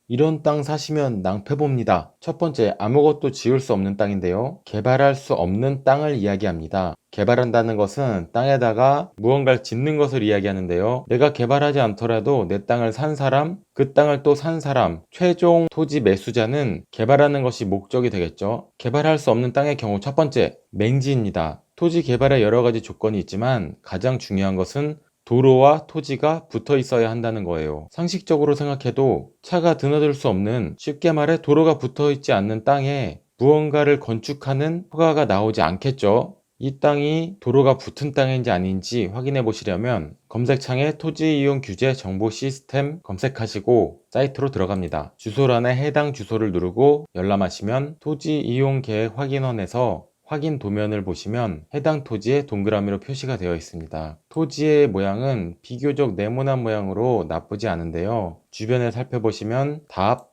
이런 땅 사시면 낭패봅니다. 첫 번째, 아무것도 지을 수 없는 땅인데요. 개발할 수 없는 땅을 이야기합니다. 개발한다는 것은 땅에다가 무언가를 짓는 것을 이야기하는데요. 내가 개발하지 않더라도 내 땅을 산 사람, 그 땅을 또 산 사람, 최종 토지 매수자는 개발하는 것이 목적이 되겠죠. 개발할 수 없는 땅의 경우 첫 번째, 맹지입니다. 토지 개발에 여러 가지 조건이 있지만 가장 중요한 것은 도로와 토지가 붙어 있어야 한다는 거예요. 상식적으로 생각해도 차가 드나들 수 없는, 쉽게 말해 도로가 붙어 있지 않는 땅에 무언가를 건축하는 허가가 나오지 않겠죠. 이 땅이 도로가 붙은 땅인지 아닌지 확인해 보시려면 검색창에 토지 이용 규제 정보 시스템 검색하시고 사이트로 들어갑니다. 주소란에 해당 주소를 누르고 열람하시면 토지 이용 계획 확인원에서 확인 도면을 보시면 해당 토지에 동그라미로 표시가 되어 있습니다. 토지의 모양은 비교적 네모난 모양으로 나쁘지 않은데요. 주변에 살펴보시면 답,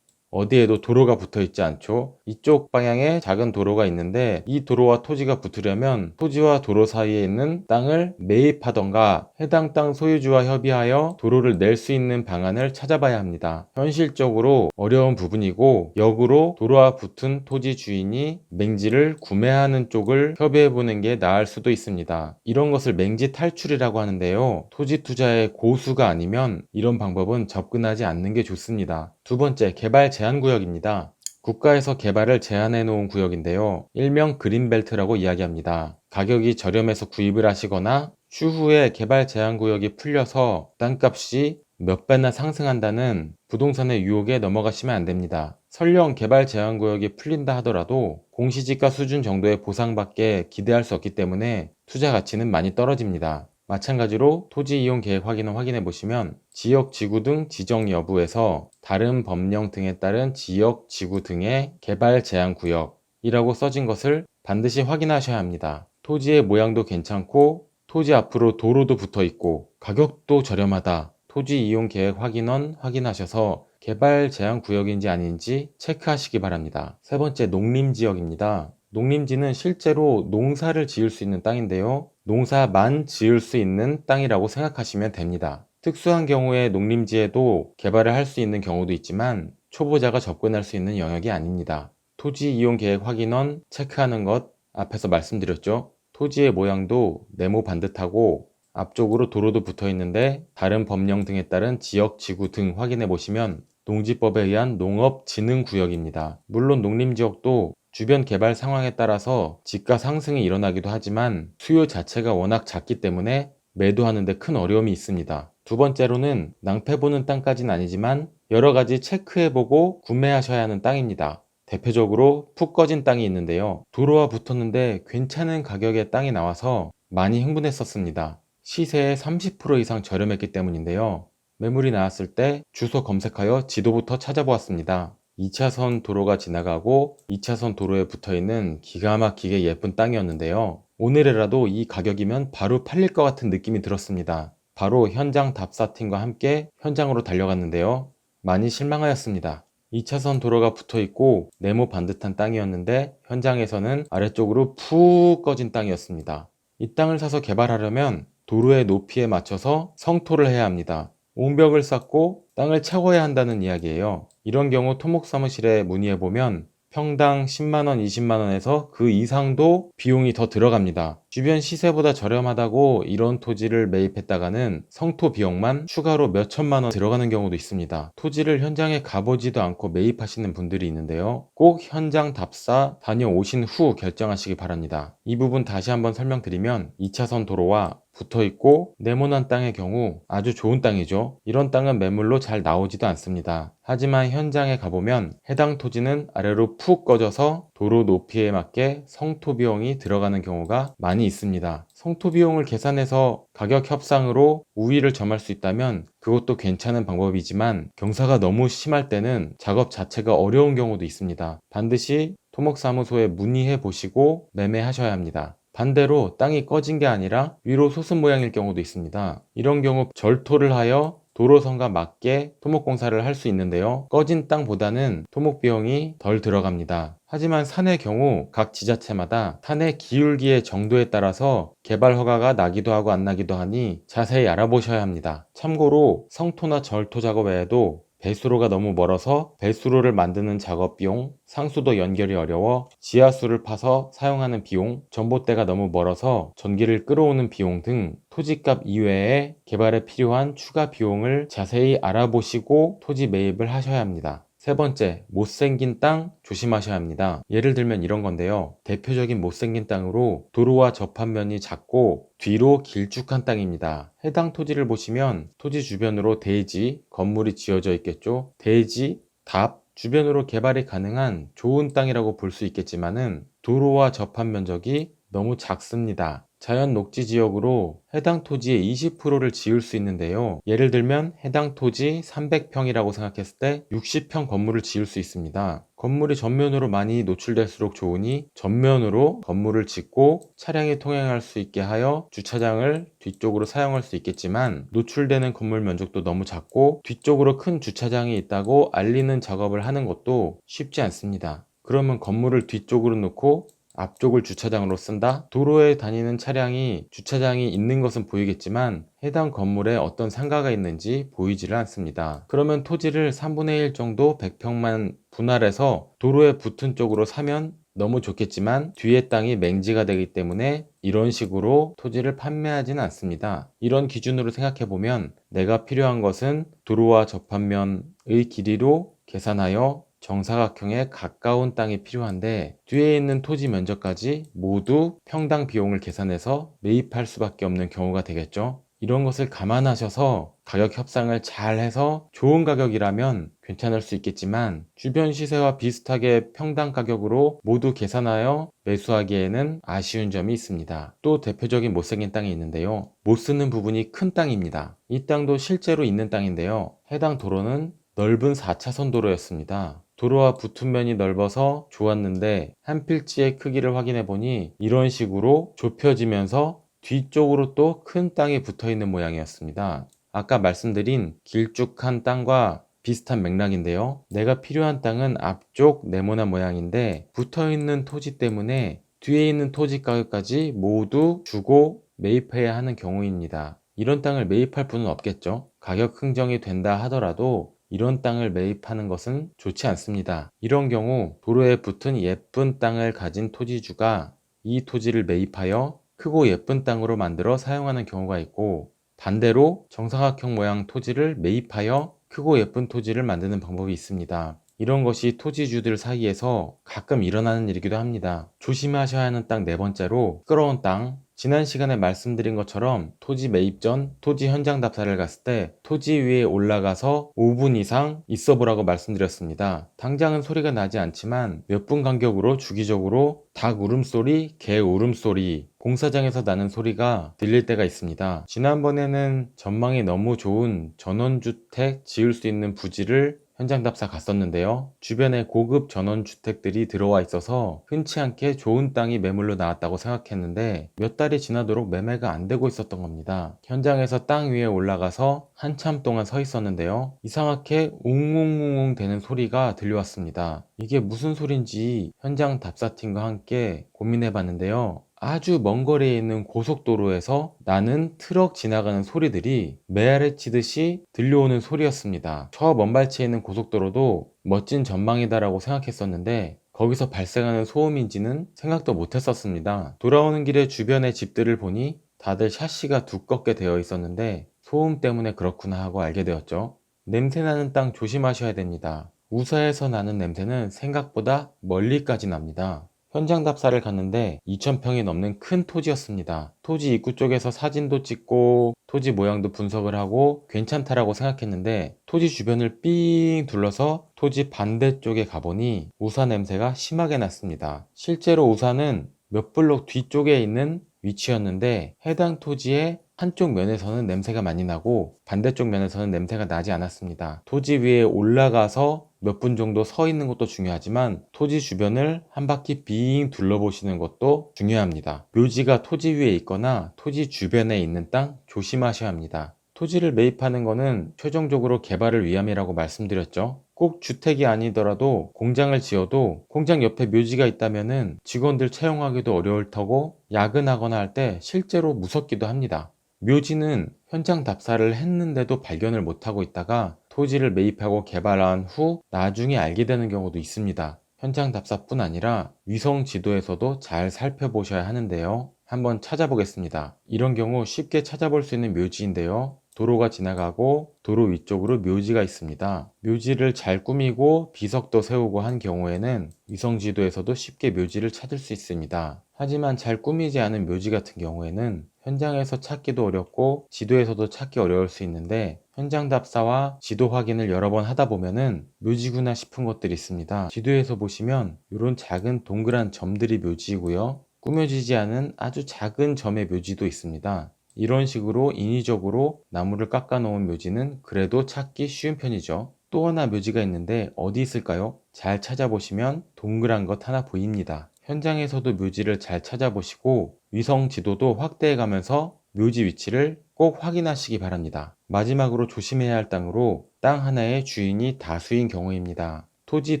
어디에도 도로가 붙어 있지 않죠. 이쪽 방향에 작은 도로가 있는데 이 도로와 토지가 붙으려면 토지와 도로 사이에 있는 땅을 매입하던가 해당 땅 소유주와 협의하여 도로를 낼 수 있는 방안을 찾아봐야 합니다. 현실적으로 어려운 부분이고, 역으로 도로와 붙은 토지 주인이 맹지를 구매하는 쪽을 협의해 보는 게 나을 수도 있습니다. 이런 것을 맹지 탈출이라고 하는데요. 토지 투자의 고수가 아니면 이런 방법은 접근하지 않는 게 좋습니다. 두 번째, 개발 제한 구역입니다. 국가에서 개발을 제한해 놓은 구역인데요. 일명 그린벨트라고 이야기합니다. 가격이 저렴해서 구입을 하시거나 추후에 개발 제한 구역이 풀려서 땅값이 몇 배나 상승한다는 부동산의 유혹에 넘어가시면 안 됩니다. 설령 개발 제한 구역이 풀린다 하더라도 공시지가 수준 정도의 보상밖에 기대할 수 없기 때문에 투자 가치는 많이 떨어집니다. 마찬가지로 토지 이용 계획 확인을 확인해 보시면 지역 지구 등 지정 여부에서 다른 법령 등에 따른 지역 지구 등의 개발 제한 구역이라고 써진 것을 반드시 확인하셔야 합니다. 토지의 모양도 괜찮고 토지 앞으로 도로도 붙어 있고 가격도 저렴하다. 토지 이용 계획 확인원 확인하셔서 개발 제한 구역인지 아닌지 체크하시기 바랍니다. 세 번째, 농림지역입니다. 농림지는 실제로 농사를 지을 수 있는 땅인데요. 농사만 지을 수 있는 땅이라고 생각하시면 됩니다. 특수한 경우에 농림지에도 개발을 할 수 있는 경우도 있지만 초보자가 접근할 수 있는 영역이 아닙니다. 토지 이용 계획 확인원 체크하는 것 앞에서 말씀드렸죠. 토지의 모양도 네모 반듯하고 앞쪽으로 도로도 붙어 있는데 다른 법령 등에 따른 지역 지구 등 확인해 보시면 농지법에 의한 농업진흥구역입니다. 물론 농림지역도 주변 개발 상황에 따라서 지가 상승이 일어나기도 하지만 수요 자체가 워낙 작기 때문에 매도하는 데 큰 어려움이 있습니다. 두 번째로는 낭패 보는 땅까지는 아니지만 여러 가지 체크해보고 구매하셔야 하는 땅입니다. 대표적으로 푹 꺼진 땅이 있는데요. 도로와 붙었는데 괜찮은 가격의 땅이 나와서 많이 흥분했었습니다. 시세의 30% 이상 저렴했기 때문인데요. 매물이 나왔을 때 주소 검색하여 지도부터 찾아보았습니다. 2차선 도로가 지나가고 2차선 도로에 붙어있는 기가 막히게 예쁜 땅이었는데요. 오늘이라도 이 가격이면 바로 팔릴 것 같은 느낌이 들었습니다. 바로 현장 답사팀과 함께 현장으로 달려갔는데요. 많이 실망하였습니다. 2차선 도로가 붙어있고 네모 반듯한 땅이었는데 현장에서는 아래쪽으로 푹 꺼진 땅이었습니다. 이 땅을 사서 개발하려면 도로의 높이에 맞춰서 성토를 해야 합니다. 옹벽을 쌓고 땅을 채워야 한다는 이야기예요. 이런 경우 토목사무실에 문의해보면 평당 10만원, 20만원에서 그 이상도 비용이 더 들어갑니다. 주변 시세보다 저렴하다고 이런 토지를 매입했다가는 성토 비용만 추가로 몇 천만원 들어가는 경우도 있습니다. 토지를 현장에 가보지도 않고 매입하시는 분들이 있는데요. 꼭 현장 답사 다녀오신 후 결정하시기 바랍니다. 이 부분 다시 한번 설명드리면 2차선 도로와 붙어있고 네모난 땅의 경우 아주 좋은 땅이죠. 이런 땅은 매물로 잘 나오지도 않습니다. 하지만 현장에 가보면 해당 토지는 아래로 푹 꺼져서 도로 높이에 맞게 성토 비용이 들어가는 경우가 많이 있습니다. 성토 비용을 계산해서 가격 협상으로 우위를 점할 수 있다면 그것도 괜찮은 방법이지만 경사가 너무 심할 때는 작업 자체가 어려운 경우도 있습니다. 반드시 토목사무소에 문의해 보시고 매매하셔야 합니다. 반대로 땅이 꺼진 게 아니라 위로 솟은 모양일 경우도 있습니다. 이런 경우 절토를 하여 도로선과 맞게 토목공사를 할 수 있는데요. 꺼진 땅보다는 토목 비용이 덜 들어갑니다. 하지만 산의 경우 각 지자체마다 산의 기울기의 정도에 따라서 개발 허가가 나기도 하고 안 나기도 하니 자세히 알아보셔야 합니다. 참고로 성토나 절토 작업 외에도 배수로가 너무 멀어서 배수로를 만드는 작업 비용, 상수도 연결이 어려워 지하수를 파서 사용하는 비용, 전봇대가 너무 멀어서 전기를 끌어오는 비용 등 토지값 이외에 개발에 필요한 추가 비용을 자세히 알아보시고 토지 매입을 하셔야 합니다. 세 번째, 못생긴 땅 조심하셔야 합니다. 예를 들면 이런 건데요. 대표적인 못생긴 땅으로 도로와 접합면이 작고 뒤로 길쭉한 땅입니다. 해당 토지를 보시면 토지 주변으로 대지, 건물이 지어져 있겠죠. 대지, 답, 주변으로 개발이 가능한 좋은 땅이라고 볼 수 있겠지만은 도로와 접한 면적이 너무 작습니다. 자연 녹지 지역으로 해당 토지의 20%를 지을 수 있는데요. 예를 들면 해당 토지 300평이라고 생각했을 때 60평 건물을 지을 수 있습니다. 건물이 전면으로 많이 노출될수록 좋으니 전면으로 건물을 짓고 차량이 통행할 수 있게 하여 주차장을 뒤쪽으로 사용할 수 있겠지만 노출되는 건물 면적도 너무 작고 뒤쪽으로 큰 주차장이 있다고 알리는 작업을 하는 것도 쉽지 않습니다. 그러면 건물을 뒤쪽으로 놓고 앞쪽을 주차장으로 쓴다? 도로에 다니는 차량이 주차장이 있는 것은 보이겠지만 해당 건물에 어떤 상가가 있는지 보이지를 않습니다. 그러면 토지를 3분의 1 정도 100평만 분할해서 도로에 붙은 쪽으로 사면 너무 좋겠지만 뒤에 땅이 맹지가 되기 때문에 이런 식으로 토지를 판매하지는 않습니다. 이런 기준으로 생각해보면 내가 필요한 것은 도로와 접합면의 길이로 계산하여 정사각형에 가까운 땅이 필요한데 뒤에 있는 토지 면적까지 모두 평당 비용을 계산해서 매입할 수밖에 없는 경우가 되겠죠. 이런 것을 감안하셔서 가격 협상을 잘 해서 좋은 가격이라면 괜찮을 수 있겠지만 주변 시세와 비슷하게 평당 가격으로 모두 계산하여 매수하기에는 아쉬운 점이 있습니다. 또 대표적인 못생긴 땅이 있는데요. 못 쓰는 부분이 큰 땅입니다. 이 땅도 실제로 있는 땅인데요. 해당 도로는 넓은 4차선 도로였습니다. 도로와 붙은 면이 넓어서 좋았는데 한 필지의 크기를 확인해 보니 이런 식으로 좁혀지면서 뒤쪽으로 또 큰 땅이 붙어 있는 모양이었습니다. 아까 말씀드린 길쭉한 땅과 비슷한 맥락인데요. 내가 필요한 땅은 앞쪽 네모난 모양인데 붙어 있는 토지 때문에 뒤에 있는 토지 가격까지 모두 주고 매입해야 하는 경우입니다. 이런 땅을 매입할 분은 없겠죠. 가격 흥정이 된다 하더라도 이런 땅을 매입하는 것은 좋지 않습니다. 이런 경우 도로에 붙은 예쁜 땅을 가진 토지주가 이 토지를 매입하여 크고 예쁜 땅으로 만들어 사용하는 경우가 있고 반대로 정사각형 모양 토지를 매입하여 크고 예쁜 토지를 만드는 방법이 있습니다. 이런 것이 토지주들 사이에서 가끔 일어나는 일이기도 합니다. 조심하셔야 하는 땅 네 번째로 시끄러운 땅. 지난 시간에 말씀드린 것처럼 토지 매입 전 토지 현장 답사를 갔을 때 토지 위에 올라가서 5분 이상 있어 보라고 말씀드렸습니다. 당장은 소리가 나지 않지만 몇 분 간격으로 주기적으로 닭 울음소리, 개 울음소리, 공사장에서 나는 소리가 들릴 때가 있습니다. 지난번에는 전망이 너무 좋은 전원주택 지을 수 있는 부지를 현장 답사 갔었는데요. 주변에 고급 전원주택들이 들어와 있어서 흔치 않게 좋은 땅이 매물로 나왔다고 생각했는데 몇 달이 지나도록 매매가 안 되고 있었던 겁니다. 현장에서 땅 위에 올라가서 한참 동안 서 있었는데요. 이상하게 웅웅웅웅 되는 소리가 들려왔습니다. 이게 무슨 소린지 현장 답사팀과 함께 고민해 봤는데요. 아주 먼 거리에 있는 고속도로에서 나는 트럭 지나가는 소리들이 메아리 치듯이 들려오는 소리였습니다. 저 먼 발치에 있는 고속도로도 멋진 전망이다라고 생각했었는데 거기서 발생하는 소음인지는 생각도 못했었습니다. 돌아오는 길에 주변의 집들을 보니 다들 샤시가 두껍게 되어 있었는데 소음 때문에 그렇구나 하고 알게 되었죠. 냄새나는 땅 조심하셔야 됩니다. 우사에서 나는 냄새는 생각보다 멀리까지 납니다. 현장 답사를 갔는데 2,000평이 넘는 큰 토지였습니다. 토지 입구 쪽에서 사진도 찍고 토지 모양도 분석을 하고 괜찮다라고 생각했는데 토지 주변을 삥 둘러서 토지 반대쪽에 가보니 우사 냄새가 심하게 났습니다. 실제로 우사는 몇 블록 뒤쪽에 있는 위치였는데 해당 토지의 한쪽 면에서는 냄새가 많이 나고 반대쪽 면에서는 냄새가 나지 않았습니다. 토지 위에 올라가서 몇 분 정도 서 있는 것도 중요하지만 토지 주변을 한 바퀴 빙 둘러보시는 것도 중요합니다. 묘지가 토지 위에 있거나 토지 주변에 있는 땅 조심하셔야 합니다. 토지를 매입하는 것은 최종적으로 개발을 위함이라고 말씀드렸죠. 꼭 주택이 아니더라도 공장을 지어도 공장 옆에 묘지가 있다면 직원들 채용하기도 어려울 터고 야근하거나 할 때 실제로 무섭기도 합니다. 묘지는 현장 답사를 했는데도 발견을 못하고 있다가 토지를 매입하고 개발한 후 나중에 알게 되는 경우도 있습니다. 현장 답사뿐 아니라 위성 지도에서도 잘 살펴보셔야 하는데요. 한번 찾아보겠습니다. 이런 경우 쉽게 찾아볼 수 있는 묘지인데요. 도로가 지나가고 도로 위쪽으로 묘지가 있습니다. 묘지를 잘 꾸미고 비석도 세우고 한 경우에는 위성 지도에서도 쉽게 묘지를 찾을 수 있습니다. 하지만 잘 꾸미지 않은 묘지 같은 경우에는 현장에서 찾기도 어렵고 지도에서도 찾기 어려울 수 있는데, 현장 답사와 지도 확인을 여러 번 하다 보면은 묘지구나 싶은 것들이 있습니다. 지도에서 보시면 이런 작은 동그란 점들이 묘지이고요. 꾸며지지 않은 아주 작은 점의 묘지도 있습니다. 이런 식으로 인위적으로 나무를 깎아 놓은 묘지는 그래도 찾기 쉬운 편이죠. 또 하나 묘지가 있는데 어디 있을까요? 잘 찾아보시면 동그란 것 하나 보입니다. 현장에서도 묘지를 잘 찾아보시고 위성 지도도 확대해 가면서 묘지 위치를 꼭 확인하시기 바랍니다. 마지막으로 조심해야 할 땅으로 땅 하나의 주인이 다수인 경우입니다. 토지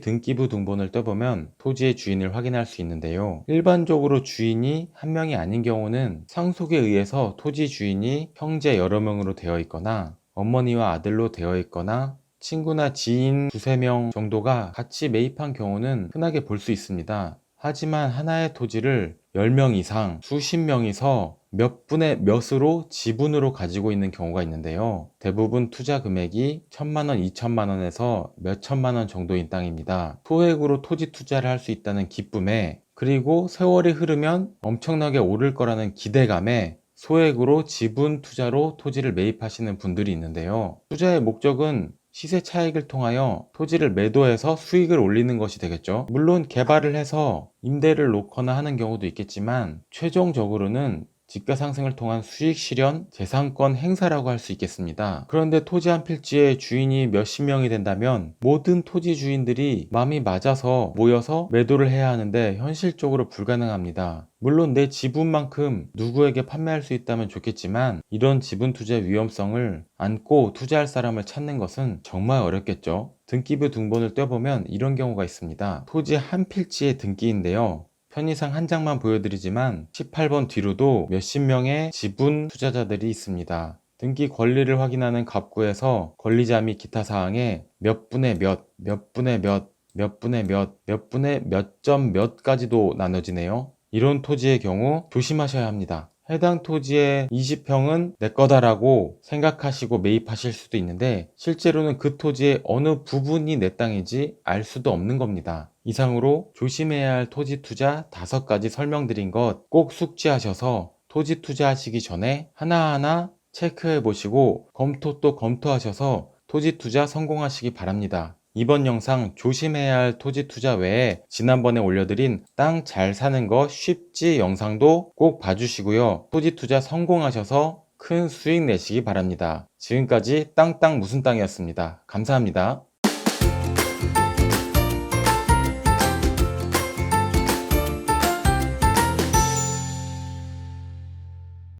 등기부 등본을 떼보면 토지의 주인을 확인할 수 있는데요. 일반적으로 주인이 한 명이 아닌 경우는 상속에 의해서 토지 주인이 형제 여러 명으로 되어 있거나 어머니와 아들로 되어 있거나 친구나 지인 두세 명 정도가 같이 매입한 경우는 흔하게 볼 수 있습니다. 하지만 하나의 토지를 10명 이상, 수십 명이서 몇 분의 몇으로 지분으로 가지고 있는 경우가 있는데요. 대부분 투자 금액이 1,000만 원, 2,000만 원에서 몇천만 원 정도인 땅입니다. 소액으로 토지 투자를 할 수 있다는 기쁨에, 그리고 세월이 흐르면 엄청나게 오를 거라는 기대감에 소액으로 지분 투자로 토지를 매입하시는 분들이 있는데요. 투자의 목적은 시세 차익을 통하여 토지를 매도해서 수익을 올리는 것이 되겠죠. 물론 개발을 해서 임대를 놓거나 하는 경우도 있겠지만 최종적으로는 집가 상승을 통한 수익 실현, 재산권 행사라고 할 수 있겠습니다. 그런데 토지 한 필지에 주인이 몇십 명이 된다면 모든 토지 주인들이 마음이 맞아서 모여서 매도를 해야 하는데 현실적으로 불가능합니다. 물론 내 지분만큼 누구에게 판매할 수 있다면 좋겠지만 이런 지분 투자 위험성을 안고 투자할 사람을 찾는 것은 정말 어렵겠죠. 등기부 등본을 떼보면 이런 경우가 있습니다. 토지 한 필지의 등기인데요. 편의상 한 장만 보여드리지만 18번 뒤로도 몇십 명의 지분 투자자들이 있습니다. 등기 권리를 확인하는 갑구에서 권리자 및 기타 사항에 몇 분의 몇, 몇 분의 몇, 몇 분의 몇, 몇 분의 몇 점 몇까지도 나눠지네요. 이런 토지의 경우 조심하셔야 합니다. 해당 토지의 20평은 내 거다라고 생각하시고 매입하실 수도 있는데 실제로는 그 토지의 어느 부분이 내 땅인지 알 수도 없는 겁니다. 이상으로 조심해야 할 토지 투자 5가지 설명드린 것 꼭 숙지하셔서 토지 투자하시기 전에 하나하나 체크해 보시고 검토 또 검토하셔서 토지 투자 성공하시기 바랍니다. 이번 영상 조심해야 할 토지 투자 외에 지난번에 올려드린 땅 잘 사는 거 쉽지 영상도 꼭 봐주시고요. 토지 투자 성공하셔서 큰 수익 내시기 바랍니다. 지금까지 땅땅 무슨 땅이었습니다. 감사합니다.